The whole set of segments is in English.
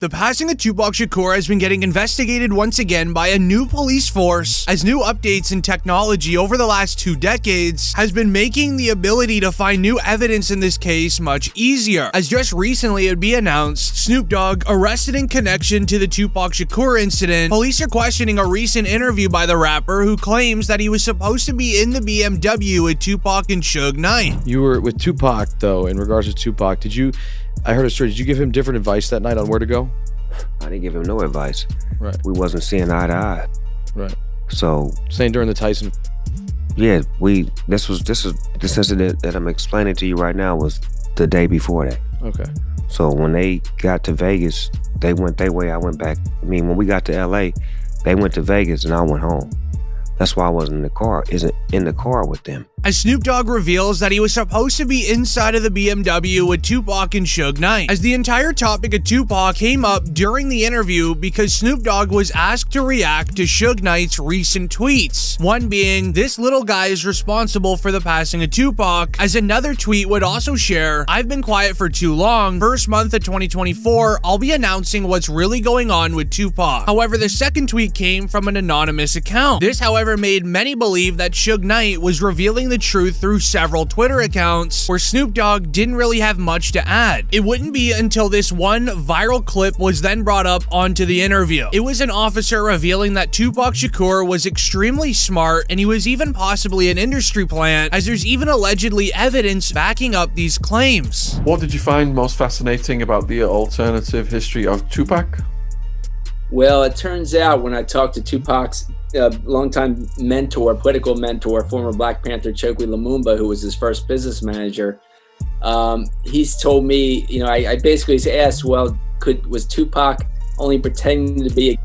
The passing of Tupac Shakur has been getting investigated once again by a new police force, as new updates in technology over the last 2 decades has been making the ability to find new evidence in this case much easier. As just recently it would be announced, Snoop Dogg arrested in connection to the Tupac Shakur incident. Police are questioning a recent interview by the rapper who claims that he was supposed to be in the BMW with Tupac and Suge Knight. You were with Tupac, though, in regards to Tupac. I heard a story. Did you give him different advice that night on where to go? I didn't give him no advice. Right. We wasn't seeing eye to eye. Right. So saying during the Tyson. Yeah, this incident that I'm explaining to you right now was the day before that. Okay. So when they got to Vegas, they went their way, I went back. I mean, when we got to LA, they went to Vegas and I went home. That's why I wasn't in the car with them. As Snoop Dogg reveals that he was supposed to be inside of the BMW with Tupac and Suge Knight. As the entire topic of Tupac came up during the interview because Snoop Dogg was asked to react to Suge Knight's recent tweets. One being, "This little guy is responsible for the passing of Tupac," as another tweet would also share, "I've been quiet for too long. First month of 2024, I'll be announcing what's really going on with Tupac." However, the second tweet came from an anonymous account. This, however, made many believe that Suge Knight was revealing the truth through several Twitter accounts where Snoop Dogg didn't really have much to add. It wouldn't be until this one viral clip was then brought up onto the interview. It was an officer revealing that Tupac Shakur was extremely smart and he was even possibly an industry plant, as there's even allegedly evidence backing up these claims. What did you find most fascinating about the alternative history of Tupac? Well, it turns out when I talked to Tupac's longtime mentor, political mentor, former Black Panther Chokwe Lumumba, who was his first business manager, he's told me, I basically asked, well, was Tupac only pretending to be in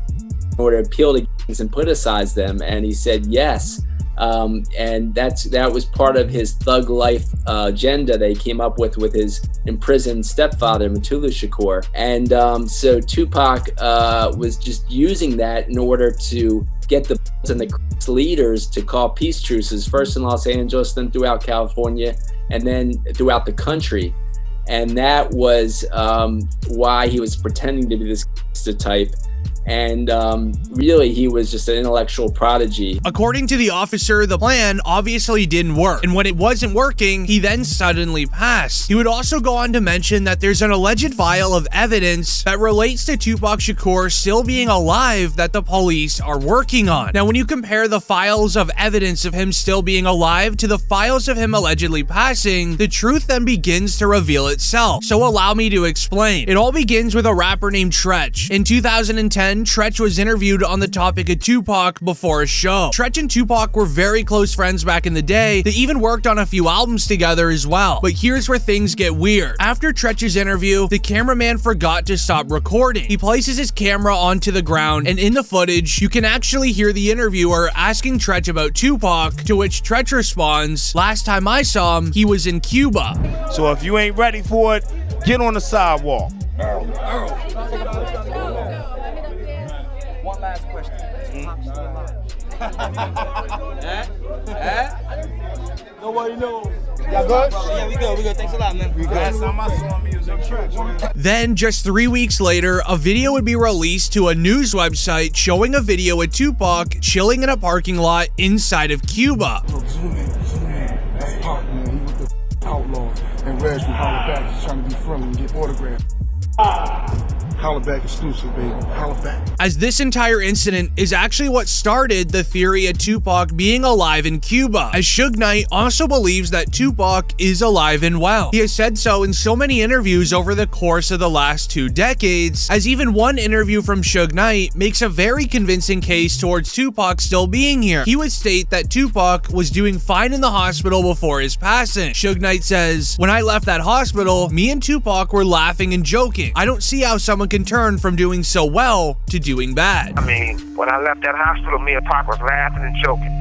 order to appeal to gangs and politicize them? And he said yes. And that was part of his thug life agenda that he came up with his imprisoned stepfather, Mutulu Shakur. And so Tupac was just using that in order to get the and the leaders to call peace truces, first in Los Angeles, then throughout California, and then throughout the country. And that was why he was pretending to be this type. And really, he was just an intellectual prodigy. According to the officer, the plan obviously didn't work. And when it wasn't working, he then suddenly passed. He would also go on to mention that there's an alleged file of evidence that relates to Tupac Shakur still being alive that the police are working on. Now, when you compare the files of evidence of him still being alive to the files of him allegedly passing, the truth then begins to reveal itself. So allow me to explain. It all begins with a rapper named Tretch. In 2010, Tretch was interviewed on the topic of Tupac before a show. Tretch and Tupac were very close friends back in the day. They even worked on a few albums together as well. But here's where things get weird. After Tretch's interview, the cameraman forgot to stop recording. He places his camera onto the ground, and in the footage, you can actually hear the interviewer asking Tretch about Tupac, to which Tretch responds, "Last time I saw him, he was in Cuba." So if you ain't ready for it, get on the sidewalk. One last question. Nobody knows. Y'all good? Yeah, we good. Thanks a lot, man. Last time I saw him, he was in church. Then, just 3 weeks later, a video would be released to a news website showing a video of Tupac chilling in a parking lot inside of Cuba. Zoom in. That's Pop, man. He was the outlaw. And Reg from Holla Back is trying to be friendly and get autographs. Holla Back exclusive, baby. Holla Back. As this entire incident is actually what started the theory of Tupac being alive in Cuba, as Suge Knight also believes that Tupac is alive and well. He has said so in so many interviews over the course of the last 2 decades, as even one interview from Suge Knight makes a very convincing case towards Tupac still being here. He would state that Tupac was doing fine in the hospital before his passing. Suge Knight says, "When I left that hospital, me and Tupac were laughing and joking. I don't see how someone can turn from doing so well to doing bad." I mean, when I left that hospital, me and Pac was laughing and joking.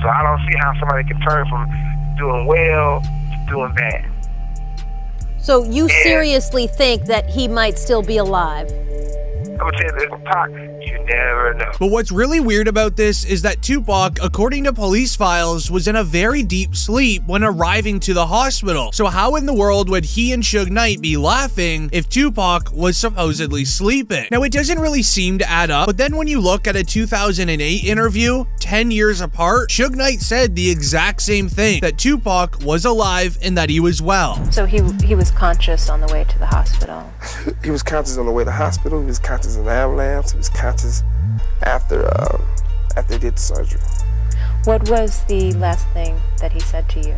So I don't see how somebody can turn from doing well to doing bad. So you seriously think that he might still be alive? I'm gonna tell you this, Pac, you never know. But what's really weird about this is that Tupac, according to police files, was in a very deep sleep when arriving to the hospital. So how in the world would he and Suge Knight be laughing if Tupac was supposedly sleeping? Now, it doesn't really seem to add up, but then when you look at a 2008 interview, 10 years apart, Suge Knight said the exact same thing, that Tupac was alive and that he was well. So he was conscious on the way to the hospital? He was conscious on the way to the hospital, he was conscious in the ambulance, he was conscious after they did the surgery. What was the last thing that he said to you?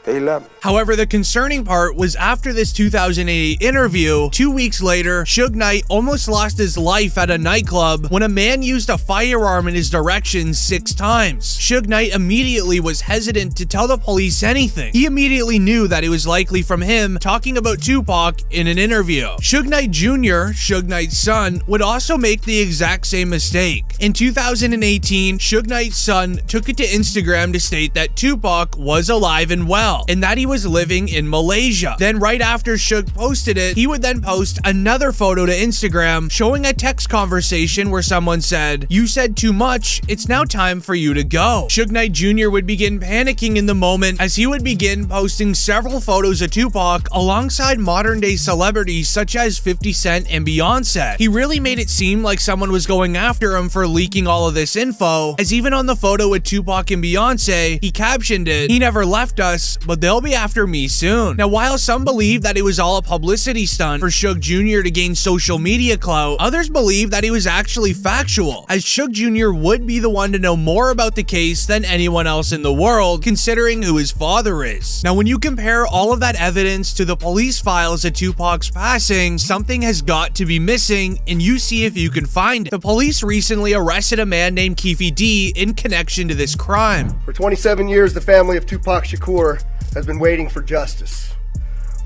They love me. However, the concerning part was after this 2008 interview, 2 weeks later, Suge Knight almost lost his life at a nightclub when a man used a firearm in his direction 6 times. Suge Knight immediately was hesitant to tell the police anything. He immediately knew that it was likely from him talking about Tupac in an interview. Suge Knight Jr., Suge Knight's son, would also make the exact same mistake. In 2018, Suge Knight's son took it to Instagram to state that Tupac was alive and well, and that he was living in Malaysia. Then right after Suge posted it, he would then post another photo to Instagram showing a text conversation where someone said, "You said too much, it's now time for you to go." Suge Knight Jr. would begin panicking in the moment as he would begin posting several photos of Tupac alongside modern day celebrities such as 50 Cent and Beyonce. He really made it seem like someone was going after him for leaking all of this info, as even on the photo with Tupac and Beyonce, he captioned it, "He never left us, but they'll be after me soon." Now, while some believe that it was all a publicity stunt for Suge Jr. to gain social media clout, others believe that it was actually factual, as Suge Jr. would be the one to know more about the case than anyone else in the world, considering who his father is. Now, when you compare all of that evidence to the police files of Tupac's passing, something has got to be missing, and you see if you can find it. The police recently arrested a man named Keefe D in connection to this crime. For 27 years, the family of Tupac Shakur has been waiting for justice.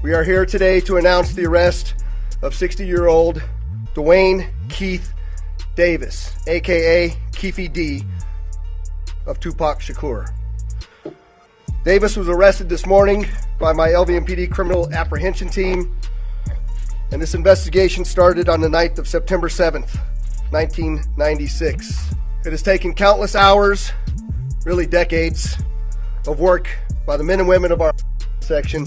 We are here today to announce the arrest of 60-year-old Dwayne Keith Davis, aka Keefe D, of Tupac Shakur. Davis was arrested this morning by my LVMPD criminal apprehension team, and this investigation started on the night of September 7th, 1996. It has taken countless hours, really decades, of work by the men and women of our section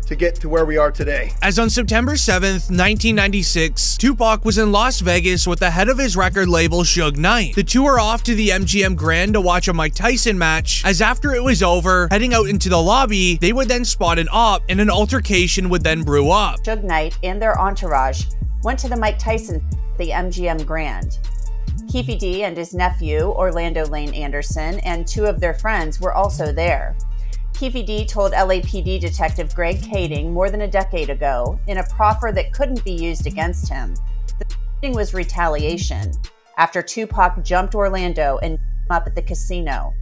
to get to where we are today. As on September 7th, 1996, Tupac was in Las Vegas with the head of his record label, Suge Knight. The two were off to the MGM Grand to watch a Mike Tyson match, as after it was over, heading out into the lobby, they would then spot an op and an altercation would then brew up. Suge Knight and their entourage went to the Mike Tyson at the MGM Grand. Keefe D and his nephew, Orlando Lane Anderson, and 2 of their friends were also there. Keefe D told LAPD Detective Greg Kading more than a decade ago, in a proffer that couldn't be used against him, the meeting was retaliation after Tupac jumped Orlando and him up at the casino.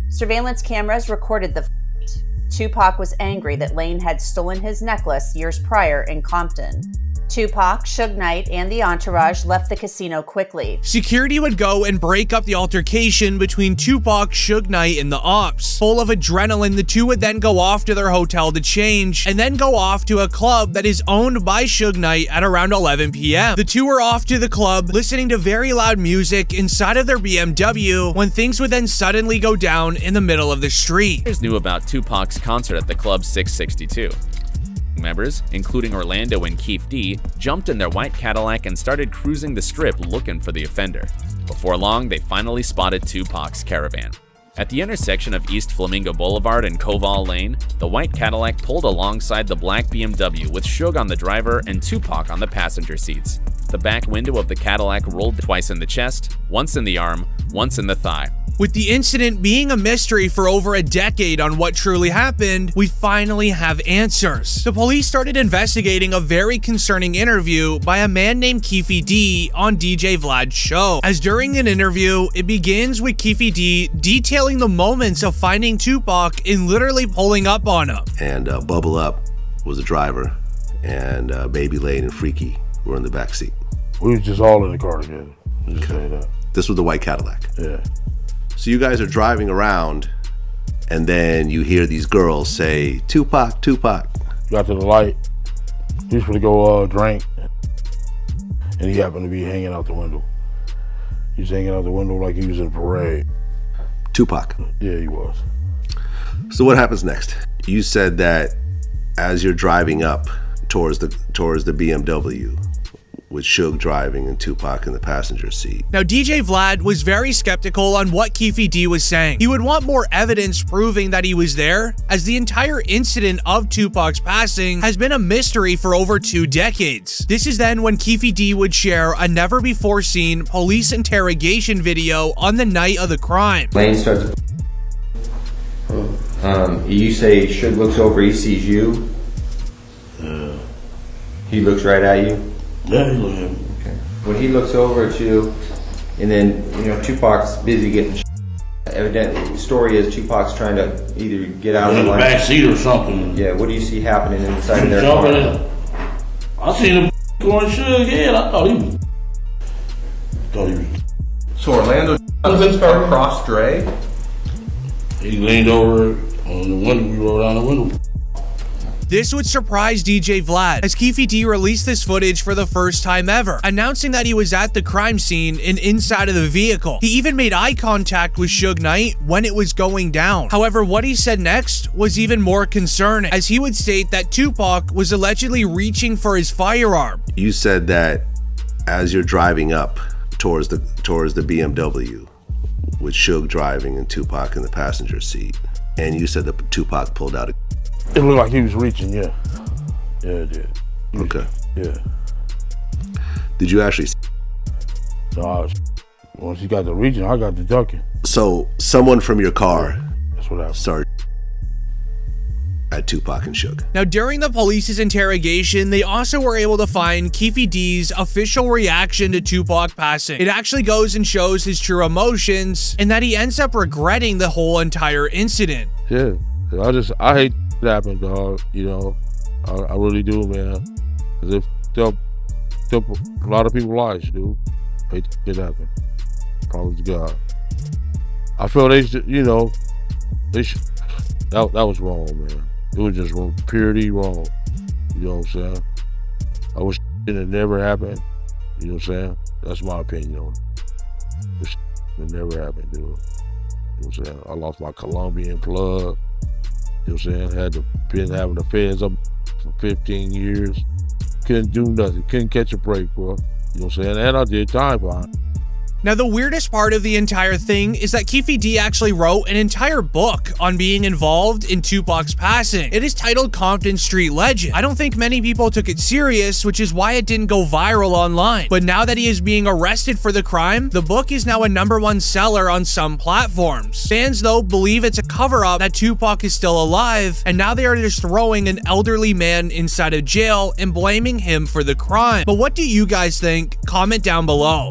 Surveillance cameras recorded the fight. Tupac was angry that Lane had stolen his necklace years prior in Compton. Tupac, Suge Knight, and the entourage left the casino quickly. Security would go and break up the altercation between Tupac, Suge Knight, and the ops. Full of adrenaline, the two would then go off to their hotel to change, and then go off to a club that is owned by Suge Knight at around 11 p.m. The two were off to the club, listening to very loud music inside of their BMW, when things would then suddenly go down in the middle of the street. Knew about Tupac's concert at the Club 662. Members, including Orlando and Keefe D, jumped in their white Cadillac and started cruising the strip looking for the offender. Before long, they finally spotted Tupac's caravan. At the intersection of East Flamingo Boulevard and Koval Lane, the white Cadillac pulled alongside the black BMW with Suge on the driver and Tupac on the passenger seats. The back window of the Cadillac rolled twice in the chest, once in the arm, once in the thigh. With the incident being a mystery for over a decade on what truly happened, we finally have answers. The police started investigating a very concerning interview by a man named Keefe D on DJ Vlad's show. As during an interview, it begins with Keefe D detailing the moments of finding Tupac and literally pulling up on him. And Bubble Up was the driver, and Baby Lane and Freaky were in the back seat. We was just all in the car together. Just say that. This was the white Cadillac. Yeah. So you guys are driving around, and then you hear these girls say, "Tupac, Tupac." Got to the light. We was gonna go drink. and he happened to be hanging out the window. He's hanging out the window like he was in a parade. Tupac. Yeah, he was. So what happens next? You said that as you're driving up towards the BMW, with Suge driving and Tupac in the passenger seat. Now, DJ Vlad was very skeptical on what Keefe D was saying. He would want more evidence proving that he was there, as the entire incident of Tupac's passing has been a mystery for over 2 decades. This is then when Keefe D would share a never-before-seen police interrogation video on the night of the crime. Lane starts. You say Suge looks over, he sees you. He looks right at you. Yeah, he looked at me. Okay. When he looks over at you, and then, you know, Tupac's busy getting evidently, the story is Tupac's trying to either get out of the back seat or something. Yeah, what do you see happening inside of their car? I seen him going Suge head. I thought he was. So Orlando across Dre? He leaned over on the window, we rolled down the window. This would surprise DJ Vlad, as Keefe D released this footage for the first time ever, announcing that he was at the crime scene and inside of the vehicle. He even made eye contact with Suge Knight when it was going down. However, what he said next was even more concerning, as he would state that Tupac was allegedly reaching for his firearm. You said that as you're driving up towards the BMW, with Suge driving and Tupac in the passenger seat, and you said that Tupac pulled out a... It looked like he was reaching, yeah. Yeah, it did. Okay. Yeah. Did you actually... No, once he got the reaching, I got the ducking. So, someone from your car... That's what happened. ...started at Tupac and Suge. Now, during the police's interrogation, they also were able to find Keefe D's official reaction to Tupac passing. It actually goes and shows his true emotions, and that he ends up regretting the whole entire incident. Yeah, I hate it happened, dog. You know, I really do, man. Cause it took a lot of people's lives, dude. I hate it happened. Probably to God. I feel they should, you know, that was wrong, man. It was just wrong, purely wrong. You know what I'm saying? I wish it had never happened. You know what I'm saying? That's my opinion on it. It never happened, dude. You know what I'm saying? I lost my Colombian plug. You know what I'm saying? Been having affairs up for 15 years. Couldn't do nothing. Couldn't catch a break, bro. You know what I'm saying? And I did time behind it. Now, the weirdest part of the entire thing is that Keefe D actually wrote an entire book on being involved in Tupac's passing. It is titled Compton Street Legend. I don't think many people took it serious, which is why it didn't go viral online. But now that he is being arrested for the crime, the book is now a #1 seller on some platforms. Fans, though, believe it's a cover-up that Tupac is still alive, and now they are just throwing an elderly man inside of jail and blaming him for the crime. But what do you guys think? Comment down below.